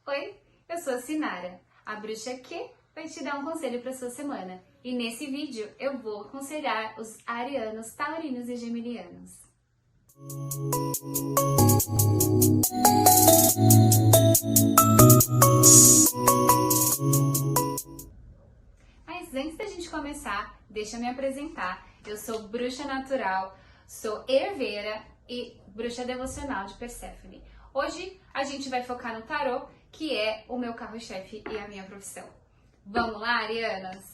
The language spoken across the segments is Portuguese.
Oi, eu sou a Sinara, a bruxa que vai te dar um conselho para sua semana. E nesse vídeo eu vou aconselhar os arianos, taurinos e geminianos. Mas antes da gente começar, deixa eu me apresentar. Eu sou bruxa natural, sou herveira e bruxa devocional de Perséfone. Hoje a gente vai focar no tarô, que é o meu carro-chefe e a minha profissão. Vamos lá, arianas?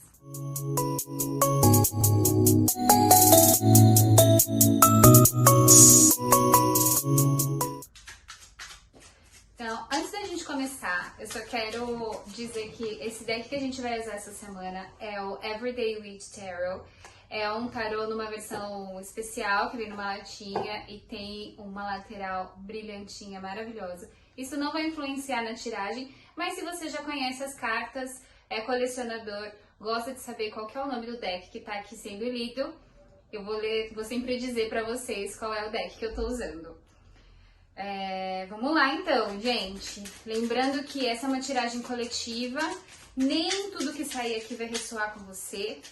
Então, antes da gente começar, eu só quero dizer que esse deck que a gente vai usar essa semana é o Everyday Witch Tarot. É um tarô numa versão especial, que vem numa latinha e tem uma lateral brilhantinha, maravilhosa. Isso não vai influenciar na tiragem, mas se você já conhece as cartas, é colecionador, gosta de saber qual que é o nome do deck que tá aqui sendo lido, eu vou sempre dizer pra vocês qual é o deck que eu tô usando. Vamos lá então, gente. Lembrando que essa é uma tiragem coletiva, nem tudo que sair aqui vai ressoar com você,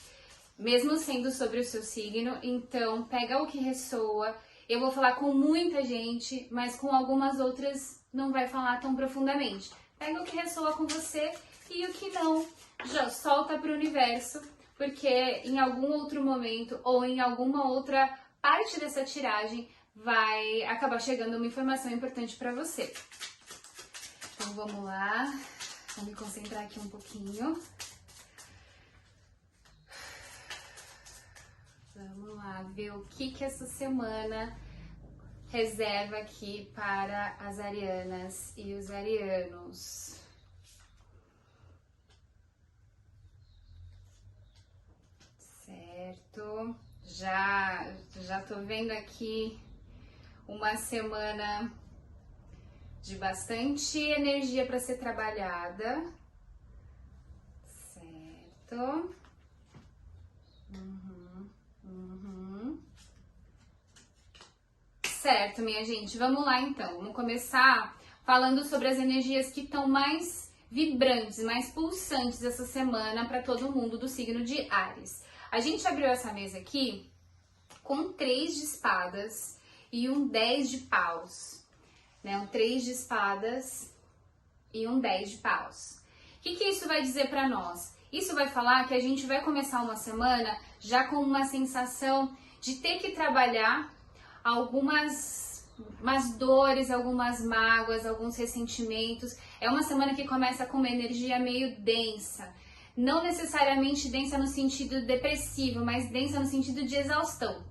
mesmo sendo sobre o seu signo, então pega o que ressoa. Eu vou falar com muita gente, mas com algumas outras não vai falar tão profundamente. Pega o que ressoa com você e o que não, já solta para o universo, porque em algum outro momento ou em alguma outra parte dessa tiragem vai acabar chegando uma informação importante para você. Então vamos lá, vou me concentrar aqui um pouquinho. Vamos lá ver o que essa semana reserva aqui para as arianas e os arianos. Certo, já tô vendo aqui uma semana de bastante energia para ser trabalhada, certo? Certo, minha gente, vamos lá então. Vamos começar falando sobre as energias que estão mais vibrantes, mais pulsantes essa semana para todo mundo do signo de Áries. A gente abriu essa mesa aqui com 3 de espadas e um 10 de paus, né? Um 3 de espadas e um 10 de paus. O que isso vai dizer para nós? Isso vai falar que a gente vai começar uma semana já com uma sensação de ter que trabalhar algumas dores, algumas mágoas, alguns ressentimentos. É uma semana que começa com uma energia meio densa. Não necessariamente densa no sentido depressivo, mas densa no sentido de exaustão,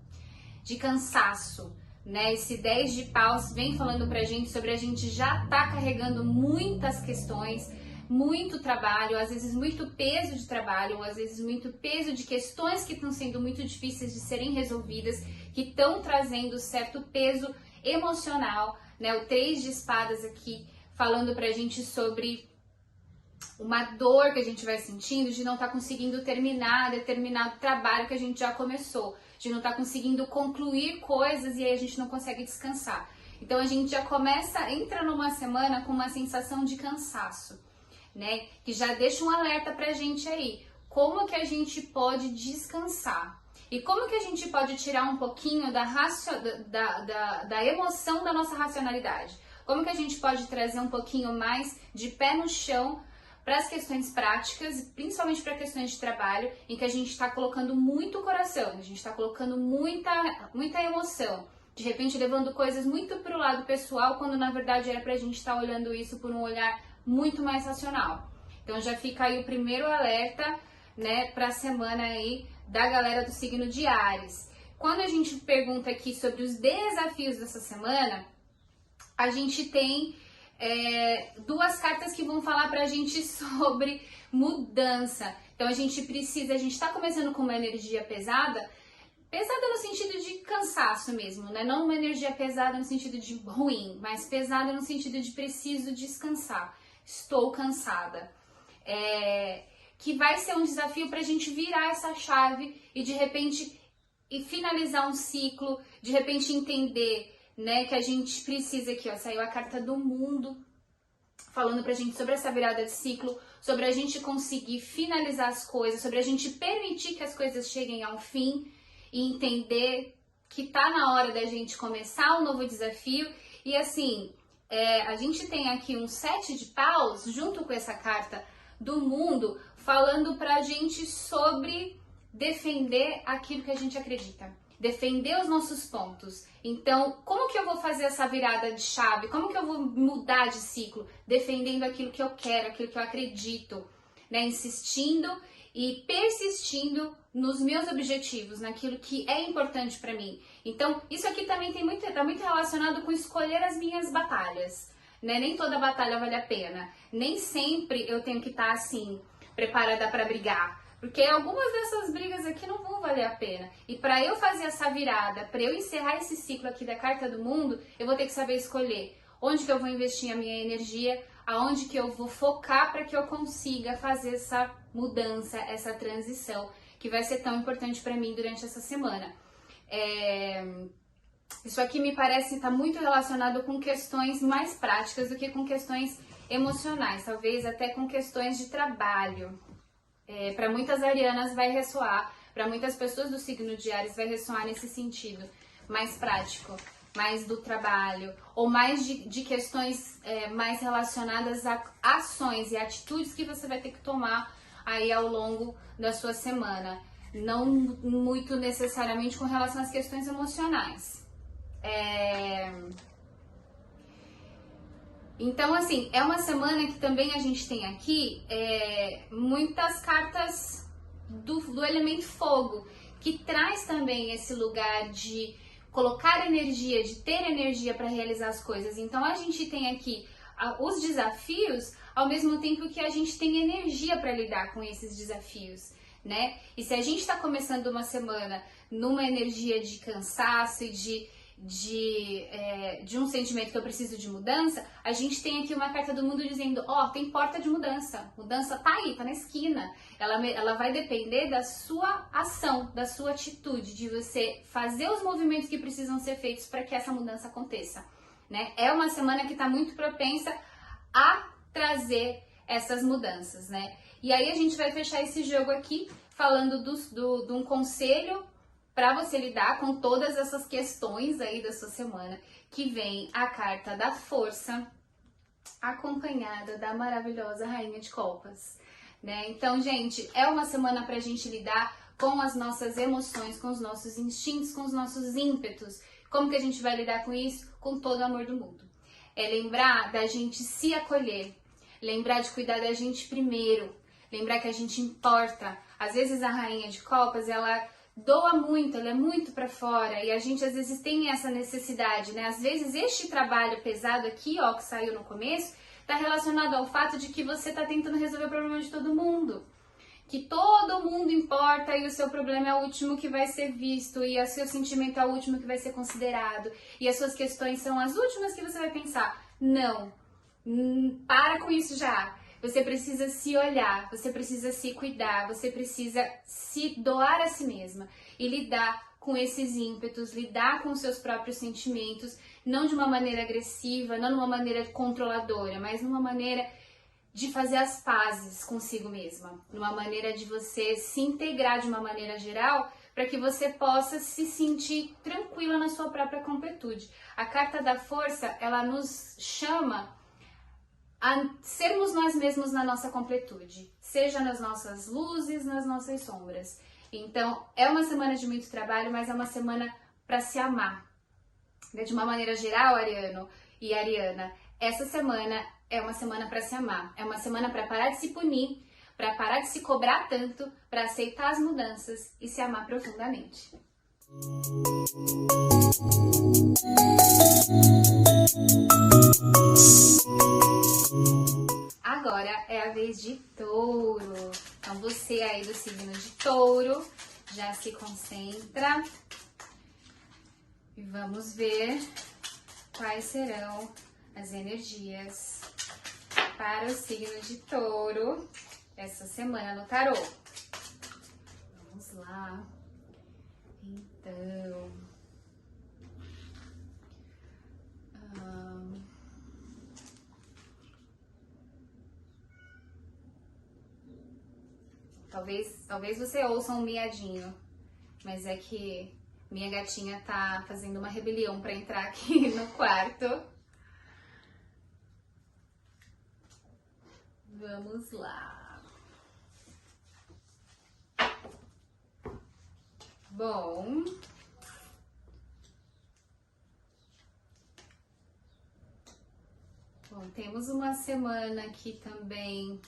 de cansaço, né? Esse 10 de paus vem falando pra gente sobre a gente já tá carregando muitas questões, muito trabalho, às vezes muito peso de trabalho, ou às vezes muito peso de questões que estão sendo muito difíceis de serem resolvidas, que estão trazendo certo peso emocional, né? O 3 de espadas aqui falando pra gente sobre uma dor que a gente vai sentindo de não estar conseguindo terminar determinado trabalho que a gente já começou, de não estar conseguindo concluir coisas e aí a gente não consegue descansar. Então a gente já entra numa semana com uma sensação de cansaço, né? Que já deixa um alerta pra gente aí. Como que a gente pode descansar? E como que a gente pode tirar um pouquinho da emoção da nossa racionalidade? Como que a gente pode trazer um pouquinho mais de pé no chão para as questões práticas, principalmente para questões de trabalho, em que a gente está colocando muito coração, a gente está colocando muita emoção, de repente levando coisas muito para o lado pessoal, quando na verdade era para a gente estar olhando isso por um olhar muito mais racional. Então já fica aí o primeiro alerta, né, para a semana aí da galera do signo de Áries. Quando a gente pergunta aqui sobre os desafios dessa semana, a gente tem 2 cartas que vão falar pra gente sobre mudança. Então a gente tá começando com uma energia pesada no sentido de cansaço mesmo, né? Não uma energia pesada no sentido de ruim, mas pesada no sentido de preciso descansar. Estou cansada. Que vai ser um desafio pra gente virar essa chave e de repente finalizar um ciclo, de repente entender, né, que a gente precisa aqui, ó, saiu a carta do mundo falando pra gente sobre essa virada de ciclo, sobre a gente conseguir finalizar as coisas, sobre a gente permitir que as coisas cheguem ao fim e entender que tá na hora da gente começar um novo desafio. E assim, a gente tem aqui um 7 de paus junto com essa carta do mundo falando pra gente sobre defender aquilo que a gente acredita, defender os nossos pontos. Então, como que eu vou fazer essa virada de chave? Como que eu vou mudar de ciclo? Defendendo aquilo que eu quero, aquilo que eu acredito, né? Insistindo e persistindo nos meus objetivos, naquilo que é importante para mim. Então, isso aqui também tá muito relacionado com escolher as minhas batalhas, né? Nem toda batalha vale a pena. Nem sempre eu tenho que estar assim, preparada para brigar. Porque algumas dessas brigas aqui não vão valer a pena. E para eu fazer essa virada, para eu encerrar esse ciclo aqui da Carta do Mundo, eu vou ter que saber escolher onde que eu vou investir a minha energia, aonde que eu vou focar para que eu consiga fazer essa mudança, essa transição, que vai ser tão importante para mim durante essa semana. Isso aqui me parece estar muito relacionado com questões mais práticas do que com questões emocionais, talvez até com questões de trabalho. Para muitas arianas vai ressoar, para muitas pessoas do signo de Áries vai ressoar nesse sentido mais prático, mais do trabalho, ou mais de questões mais relacionadas a ações e atitudes que você vai ter que tomar aí ao longo da sua semana, não muito necessariamente com relação às questões emocionais. Então, assim, é uma semana que também a gente tem aqui muitas cartas do elemento fogo, que traz também esse lugar de colocar energia, de ter energia para realizar as coisas. Então, a gente tem aqui os desafios, ao mesmo tempo que a gente tem energia para lidar com esses desafios, né? E se a gente está começando uma semana numa energia de cansaço e de um sentimento que eu preciso de mudança, a gente tem aqui uma carta do mundo dizendo, tem porta de mudança, mudança tá aí, tá na esquina, ela vai depender da sua ação, da sua atitude, de você fazer os movimentos que precisam ser feitos para que essa mudança aconteça, né? É uma semana que tá muito propensa a trazer essas mudanças, né? E aí a gente vai fechar esse jogo aqui falando de um conselho para você lidar com todas essas questões aí da sua semana, que vem a carta da força, acompanhada da maravilhosa Rainha de Copas, né? Então, gente, é uma semana pra gente lidar com as nossas emoções, com os nossos instintos, com os nossos ímpetos. Como que a gente vai lidar com isso? Com todo o amor do mundo. É lembrar da gente se acolher, lembrar de cuidar da gente primeiro, lembrar que a gente importa. Às vezes a Rainha de Copas, ela doa muito, ela é muito para fora e a gente às vezes tem essa necessidade, né? Às vezes este trabalho pesado aqui, que saiu no começo, tá relacionado ao fato de que você tá tentando resolver o problema de todo mundo. Que todo mundo importa e o seu problema é o último que vai ser visto e o seu sentimento é o último que vai ser considerado e as suas questões são as últimas que você vai pensar. Não, para com isso já. Você precisa se olhar, você precisa se cuidar, você precisa se doar a si mesma e lidar com esses ímpetos, lidar com os seus próprios sentimentos, não de uma maneira agressiva, não de uma maneira controladora, mas de uma maneira de fazer as pazes consigo mesma, numa maneira de você se integrar de uma maneira geral, para que você possa se sentir tranquila na sua própria completude. A carta da força, ela nos chama a sermos nós mesmos na nossa completude, seja nas nossas luzes, nas nossas sombras. Então, é uma semana de muito trabalho, mas é uma semana para se amar. De uma maneira geral, Ariano e Ariana, essa semana é uma semana para se amar, é uma semana para parar de se punir, para parar de se cobrar tanto, para aceitar as mudanças e se amar profundamente. Agora é a vez de Touro. Então você aí do signo de Touro, já se concentra e vamos ver quais serão as energias para o signo de Touro essa semana no tarô. Vamos lá. Então, Talvez você ouça um miadinho, mas é que minha gatinha tá fazendo uma rebelião para entrar aqui no quarto. Vamos lá. Bom, temos uma semana aqui também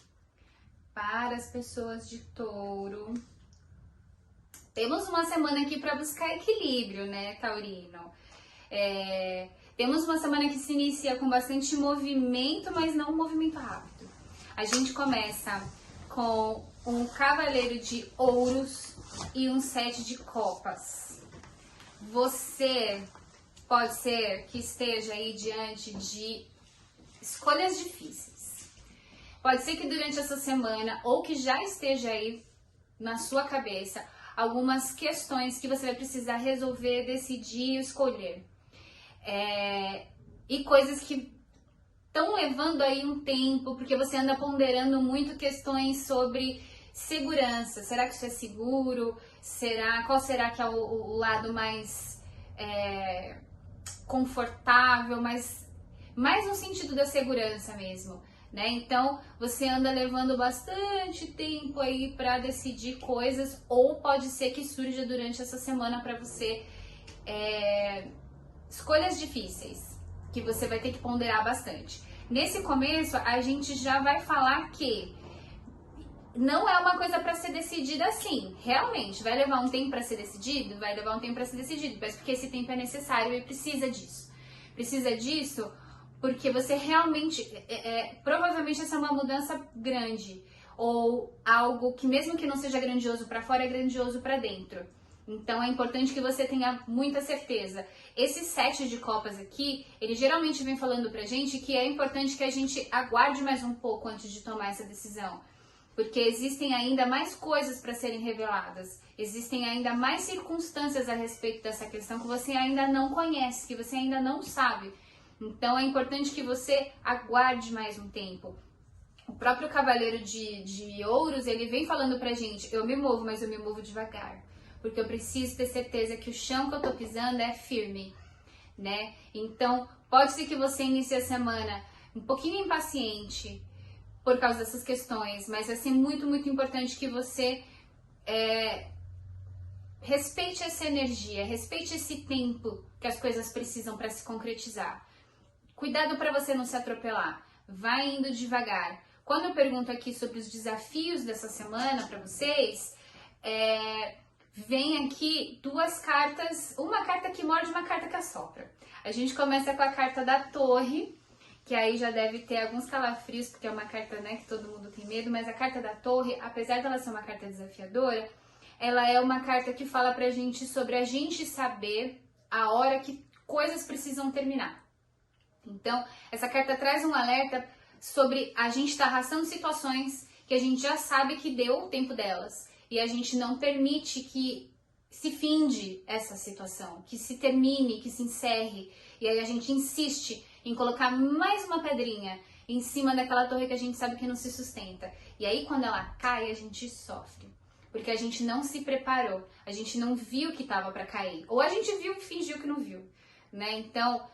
para as pessoas de Touro. Temos uma semana aqui para buscar equilíbrio, né, Taurino? Temos uma semana que se inicia com bastante movimento, mas não um movimento rápido. A gente começa com um cavaleiro de ouros e um 7 de copas. Você pode ser que esteja aí diante de escolhas difíceis. Pode ser que durante essa semana, ou que já esteja aí na sua cabeça, algumas questões que você vai precisar resolver, decidir, escolher. E coisas que estão levando aí um tempo, porque você anda ponderando muito questões sobre segurança. Será que isso é seguro? Qual será que é o lado mais confortável, mais no sentido da segurança mesmo, né? Então, você anda levando bastante tempo aí para decidir coisas, ou pode ser que surja durante essa semana para você escolhas difíceis, que você vai ter que ponderar bastante. Nesse começo, a gente já vai falar que não é uma coisa para ser decidida assim. Realmente, vai levar um tempo para ser decidido? Vai levar um tempo para ser decidido, mas porque esse tempo é necessário e precisa disso. Precisa disso porque você realmente, provavelmente essa é uma mudança grande, ou algo que mesmo que não seja grandioso para fora, é grandioso para dentro. Então é importante que você tenha muita certeza. Esse 7 de copas aqui, ele geralmente vem falando pra gente que é importante que a gente aguarde mais um pouco antes de tomar essa decisão. Porque existem ainda mais coisas para serem reveladas. Existem ainda mais circunstâncias a respeito dessa questão que você ainda não conhece, que você ainda não sabe. Então é importante que você aguarde mais um tempo. O próprio cavaleiro de ouros, ele vem falando pra gente, eu me movo, mas eu me movo devagar. Porque eu preciso ter certeza que o chão que eu tô pisando é firme, né? Então, pode ser que você inicie a semana um pouquinho impaciente por causa dessas questões, mas vai ser muito, muito importante que você respeite essa energia, respeite esse tempo que as coisas precisam para se concretizar. Cuidado para você não se atropelar, vai indo devagar. Quando eu pergunto aqui sobre os desafios dessa semana para vocês, vem aqui duas cartas, uma carta que morde e uma carta que assopra. A gente começa com a carta da Torre, que aí já deve ter alguns calafrios, porque é uma carta, né, que todo mundo tem medo, mas a carta da Torre, apesar dela ser uma carta desafiadora, ela é uma carta que fala pra gente sobre a gente saber a hora que coisas precisam terminar. Então, essa carta traz um alerta sobre a gente estar arrastando situações que a gente já sabe que deu o tempo delas. E a gente não permite que se finde essa situação, que se termine, que se encerre. E aí a gente insiste em colocar mais uma pedrinha em cima daquela torre que a gente sabe que não se sustenta. E aí quando ela cai, a gente sofre. Porque a gente não se preparou, a gente não viu que estava para cair. Ou a gente viu e fingiu que não viu, né? Então,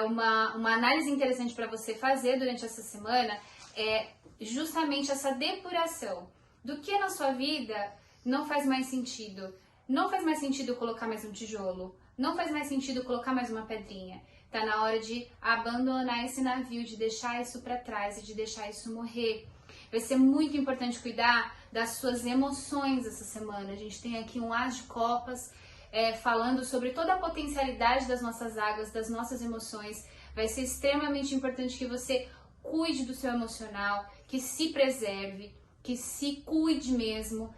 uma análise interessante para você fazer durante essa semana é justamente essa depuração. Do que na sua vida não faz mais sentido? Não faz mais sentido colocar mais um tijolo. Não faz mais sentido colocar mais uma pedrinha. Tá na hora de abandonar esse navio, de deixar isso para trás e de deixar isso morrer. Vai ser muito importante cuidar das suas emoções essa semana. A gente tem aqui um As de Copas falando sobre toda a potencialidade das nossas águas, das nossas emoções. Vai ser extremamente importante que você cuide do seu emocional, que se preserve, que se cuide mesmo,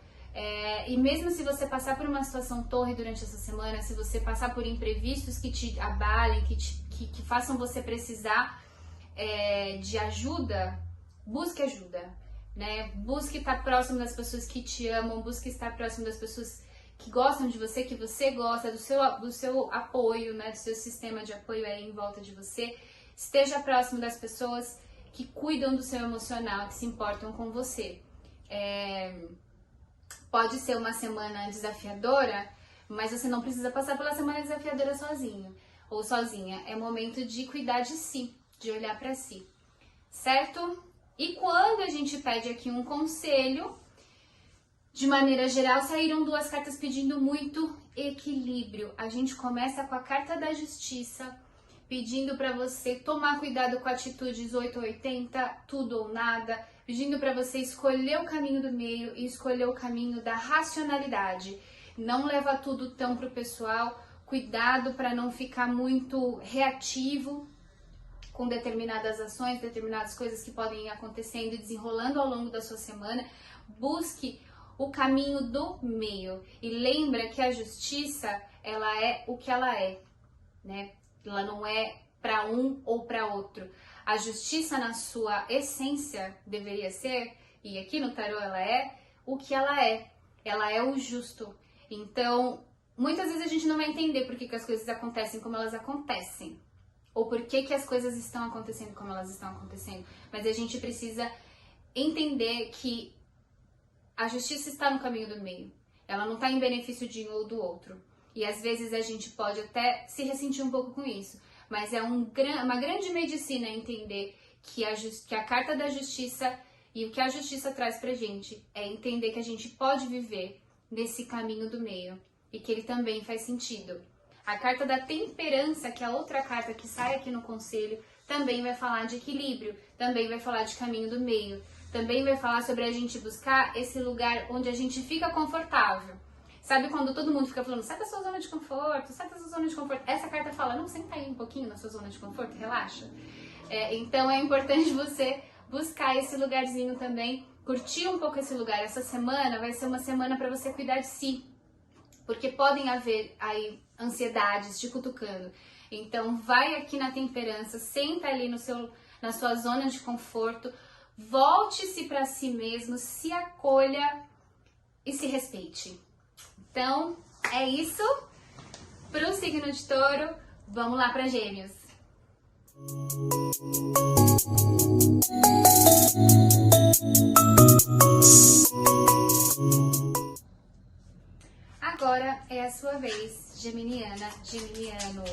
e mesmo se você passar por uma situação torre durante essa semana, se você passar por imprevistos que te abalem, que façam você precisar de ajuda, busque ajuda, né? Busque estar próximo das pessoas que te amam, busque estar próximo das pessoas que gostam de você, que você gosta, do seu apoio, né? Do seu sistema de apoio aí em volta de você. Esteja próximo das pessoas que cuidam do seu emocional, que se importam com você. Pode ser uma semana desafiadora, mas você não precisa passar pela semana desafiadora sozinho ou sozinha. É momento de cuidar de si, de olhar para si, certo? E quando a gente pede aqui um conselho, de maneira geral, saíram duas cartas pedindo muito equilíbrio. A gente começa com a carta da Justiça, pedindo para você tomar cuidado com atitudes 880, tudo ou nada, pedindo para você escolher o caminho do meio e escolher o caminho da racionalidade. Não leva tudo tão pro pessoal, cuidado para não ficar muito reativo com determinadas ações, determinadas coisas que podem ir acontecendo e desenrolando ao longo da sua semana. Busque o caminho do meio e lembra que a justiça, ela é o que ela é, né? Ela não é para um ou para outro. A justiça na sua essência deveria ser, e aqui no tarô ela é o que ela é. Ela é o justo. Então, muitas vezes a gente não vai entender por que as coisas acontecem como elas acontecem. Ou por que as coisas estão acontecendo como elas estão acontecendo. Mas a gente precisa entender que a justiça está no caminho do meio. Ela não está em benefício de um ou do outro. E às vezes a gente pode até se ressentir um pouco com isso. Mas é uma grande medicina entender que a carta da justiça e o que a justiça traz pra gente é entender que a gente pode viver nesse caminho do meio e que ele também faz sentido. A carta da temperança, que é a outra carta que sai aqui no conselho, também vai falar de equilíbrio, também vai falar de caminho do meio, também vai falar sobre a gente buscar esse lugar onde a gente fica confortável. Sabe quando todo mundo fica falando, sai da sua zona de conforto, sai da sua zona de conforto. Essa carta fala, não, senta aí um pouquinho na sua zona de conforto, relaxa. Então é importante você buscar esse lugarzinho também, curtir um pouco esse lugar. Essa semana vai ser uma semana para você cuidar de si, porque podem haver aí ansiedades te cutucando. Então vai aqui na temperança, senta ali na sua zona de conforto, volte-se para si mesmo, se acolha e se respeite. Então é isso para o signo de Touro. Vamos lá para Gêmeos. Agora é a sua vez, geminiana, geminiano.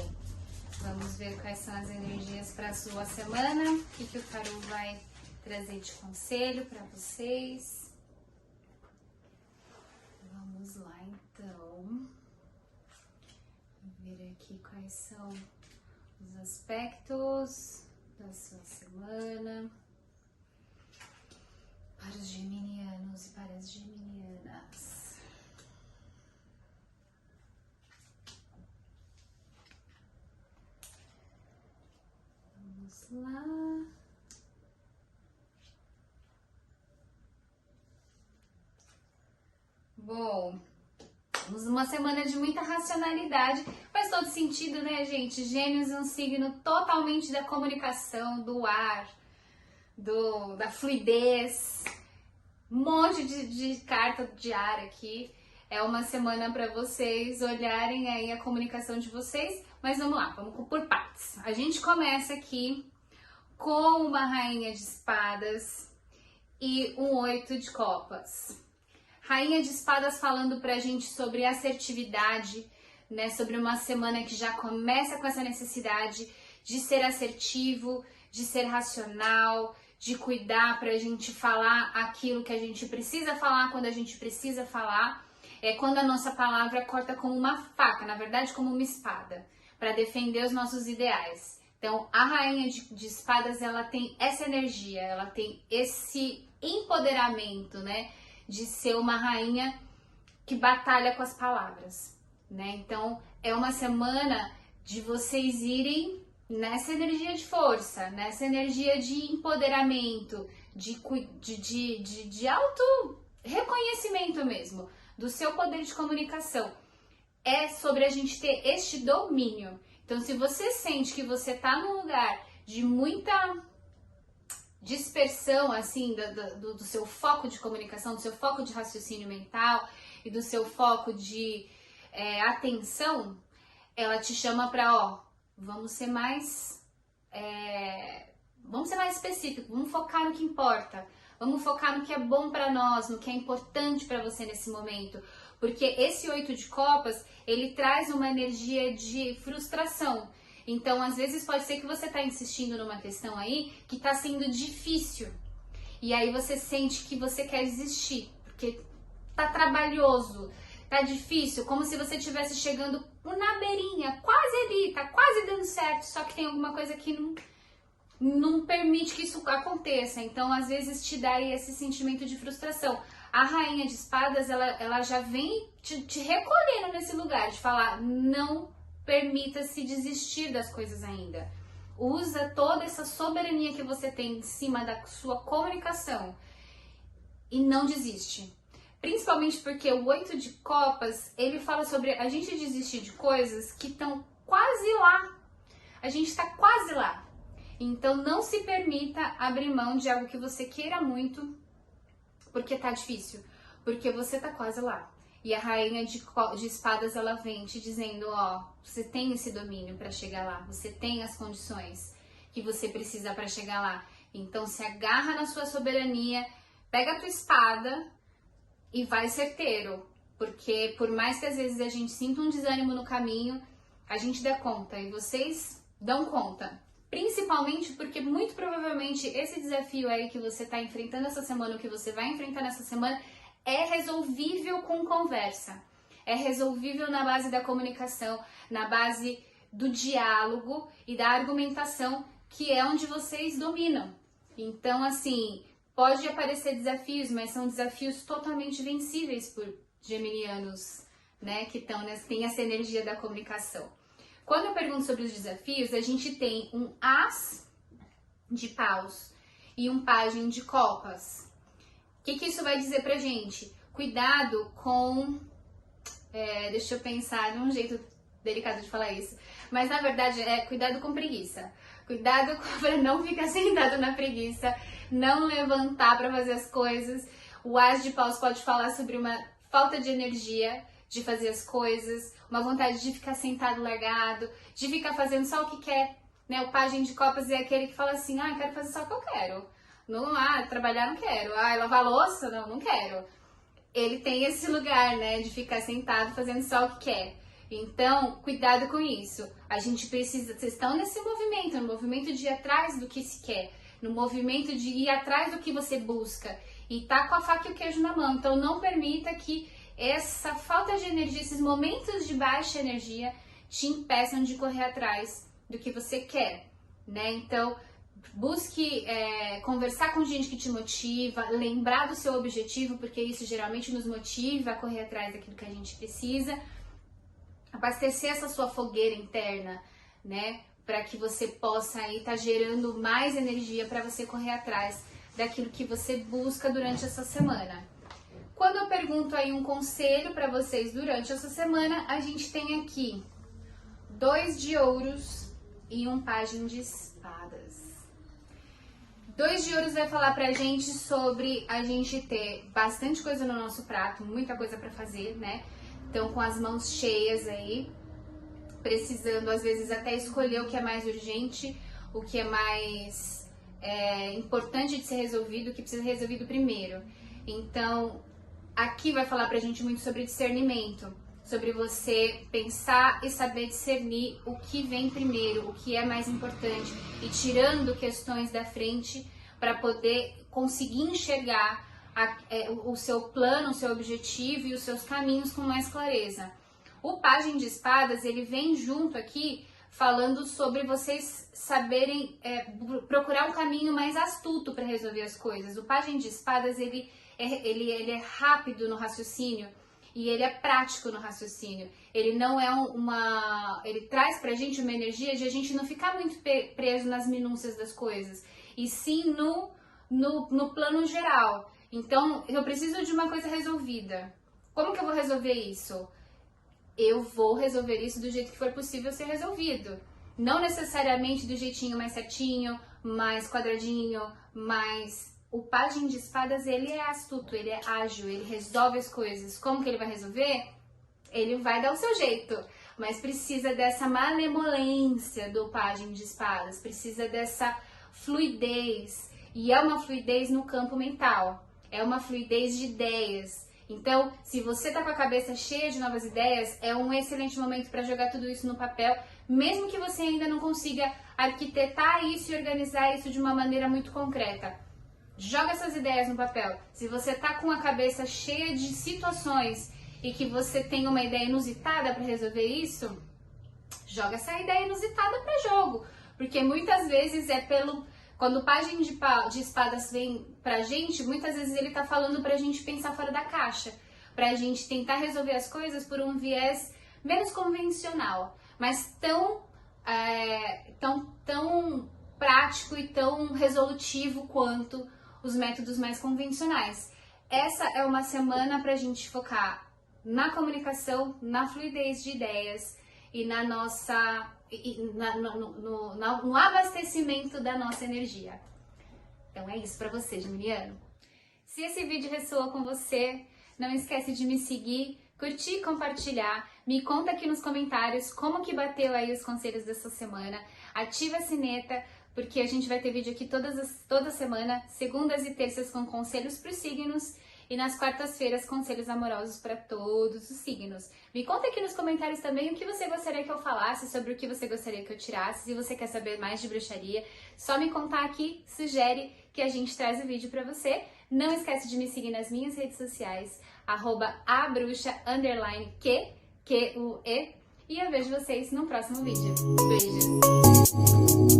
Vamos ver quais são as energias para a sua semana, o que o tarô vai trazer de conselho para vocês. Vamos lá então. Ver aqui quais são os aspectos da sua semana para os geminianos e para as geminianas. Vamos lá. Bom, temos uma semana de muita racionalidade, faz todo sentido, né, gente? Gêmeos é um signo totalmente da comunicação, do ar, da fluidez, um monte de carta de ar aqui. É uma semana para vocês olharem aí a comunicação de vocês, mas vamos lá, vamos por partes. A gente começa aqui com uma rainha de espadas e um 8 de copas. Rainha de espadas falando pra gente sobre assertividade, né? Sobre uma semana que já começa com essa necessidade de ser assertivo, de ser racional, de cuidar pra gente falar aquilo que a gente precisa falar quando a gente precisa falar. É quando a nossa palavra corta como uma faca, na verdade como uma espada, para defender os nossos ideais. Então, a rainha de espadas, ela tem essa energia, ela tem esse empoderamento, né? De ser uma rainha que batalha com as palavras, né? Então, é uma semana de vocês irem nessa energia de força, nessa energia de empoderamento, de auto reconhecimento mesmo, do seu poder de comunicação. É sobre a gente ter este domínio. Então, se você sente que você tá num lugar de muita dispersão, assim, do seu foco de comunicação, do seu foco de raciocínio mental e do seu foco de atenção, ela te chama pra, vamos ser mais, Vamos ser mais específicos, vamos focar no que importa. Vamos focar no que é bom para nós, no que é importante para você nesse momento. Porque esse 8 de copas, ele traz uma energia de frustração. Então, às vezes pode ser que você tá insistindo numa questão aí que tá sendo difícil. E aí você sente que você quer desistir, porque tá trabalhoso, tá difícil, como se você estivesse chegando na beirinha, quase ali, tá quase dando certo, só que tem alguma coisa que não permite que isso aconteça. Então, às vezes, te dá aí esse sentimento de frustração. A rainha de espadas, ela já vem te recolhendo nesse lugar, de falar, não permita-se desistir das coisas ainda. Usa toda essa soberania que você tem em cima da sua comunicação e não desiste. Principalmente porque o 8 de copas, ele fala sobre a gente desistir de coisas que estão quase lá. A gente está quase lá. Então não se permita abrir mão de algo que você queira muito, porque tá difícil, porque você tá quase lá. E a rainha de espadas, ela vem te dizendo, ó, você tem esse domínio para chegar lá, você tem as condições que você precisa para chegar lá. Então se agarra na sua soberania, pega a tua espada e vai certeiro, porque por mais que às vezes a gente sinta um desânimo no caminho, a gente dá conta e vocês dão conta. Principalmente porque muito provavelmente esse desafio aí que você está enfrentando essa semana, o que você vai enfrentar nessa semana, é resolvível com conversa. É resolvível na base da comunicação, na base do diálogo e da argumentação, que é onde vocês dominam. Então, assim, pode aparecer desafios, mas são desafios totalmente vencíveis por geminianos, né, que têm essa energia da comunicação. Quando eu pergunto sobre os desafios, a gente tem um as de paus e um pajem de copas. O que isso vai dizer pra gente? Cuidado com... deixa eu pensar de um jeito delicado de falar isso. Mas na verdade é cuidado com preguiça. Cuidado para não ficar sentado na preguiça, não levantar para fazer as coisas. O as de paus pode falar sobre uma falta de energia de fazer as coisas, uma vontade de ficar sentado largado, de ficar fazendo só o que quer, né? O pajem de copas é aquele que fala assim, eu quero fazer só o que eu quero. Não, trabalhar não quero. Lavar louça, não quero. Ele tem esse lugar, né, de ficar sentado fazendo só o que quer. Então, cuidado com isso. A gente precisa, vocês estão nesse movimento, no movimento de ir atrás do que se quer, no movimento de ir atrás do que você busca e tá com a faca e o queijo na mão. Então, não permita que essa falta de energia, esses momentos de baixa energia te impeçam de correr atrás do que você quer, né? Então, busque conversar com gente que te motiva, lembrar do seu objetivo, porque isso geralmente nos motiva a correr atrás daquilo que a gente precisa, abastecer essa sua fogueira interna, né? Para que você possa aí estar gerando mais energia para você correr atrás daquilo que você busca durante essa semana. Quando eu pergunto aí um conselho para vocês durante essa semana, a gente tem aqui 2 de ouros e um pajem de espadas. 2 de ouros vai falar pra gente sobre a gente ter bastante coisa no nosso prato, muita coisa pra fazer, né? Então, com as mãos cheias aí, precisando às vezes até escolher o que é mais urgente, o que é mais importante de ser resolvido, o que precisa ser resolvido primeiro. Então, aqui vai falar pra gente muito sobre discernimento, sobre você pensar e saber discernir o que vem primeiro, o que é mais importante, e tirando questões da frente para poder conseguir enxergar o seu plano, o seu objetivo e os seus caminhos com mais clareza. O pajem de espadas, ele vem junto aqui falando sobre vocês saberem procurar um caminho mais astuto para resolver as coisas. O pajem de espadas, ele é rápido no raciocínio e ele é prático no raciocínio. Ele não é ele traz pra gente uma energia de a gente não ficar muito preso nas minúcias das coisas, e sim no plano geral. Então, eu preciso de uma coisa resolvida. Como que eu vou resolver isso? Eu vou resolver isso do jeito que for possível ser resolvido. Não necessariamente do jeitinho mais certinho, mais quadradinho, mais... O pajem de espadas, ele é astuto, ele é ágil, ele resolve as coisas. Como que ele vai resolver? Ele vai dar o seu jeito, mas precisa dessa malemolência do pajem de espadas, precisa dessa fluidez, e é uma fluidez no campo mental, é uma fluidez de ideias. Então, se você tá com a cabeça cheia de novas ideias, é um excelente momento para jogar tudo isso no papel, mesmo que você ainda não consiga arquitetar isso e organizar isso de uma maneira muito concreta. Joga essas ideias no papel. Se você tá com a cabeça cheia de situações e que você tem uma ideia inusitada para resolver isso, joga essa ideia inusitada para jogo, porque muitas vezes quando o pajem de espadas vem pra gente, muitas vezes ele tá falando pra gente pensar fora da caixa, pra gente tentar resolver as coisas por um viés menos convencional, mas tão prático e tão resolutivo quanto os métodos mais convencionais. Essa é uma semana pra gente focar na comunicação, na fluidez de ideias e no abastecimento da nossa energia. Então é isso para você, geminiano. Se esse vídeo ressoou com você, não esquece de me seguir, curtir e compartilhar. Me conta aqui nos comentários como que bateu aí os conselhos dessa semana. Ativa a sineta, porque a gente vai ter vídeo aqui toda semana, segundas e terças com conselhos para os signos e nas quartas-feiras conselhos amorosos para todos os signos. Me conta aqui nos comentários também o que você gostaria que eu falasse, sobre o que você gostaria que eu tirasse. Se você quer saber mais de bruxaria, só me contar aqui, sugere que a gente traz o vídeo para você. Não esquece de me seguir nas minhas redes sociais, @abruxa_QUE, e eu vejo vocês no próximo vídeo. Beijos!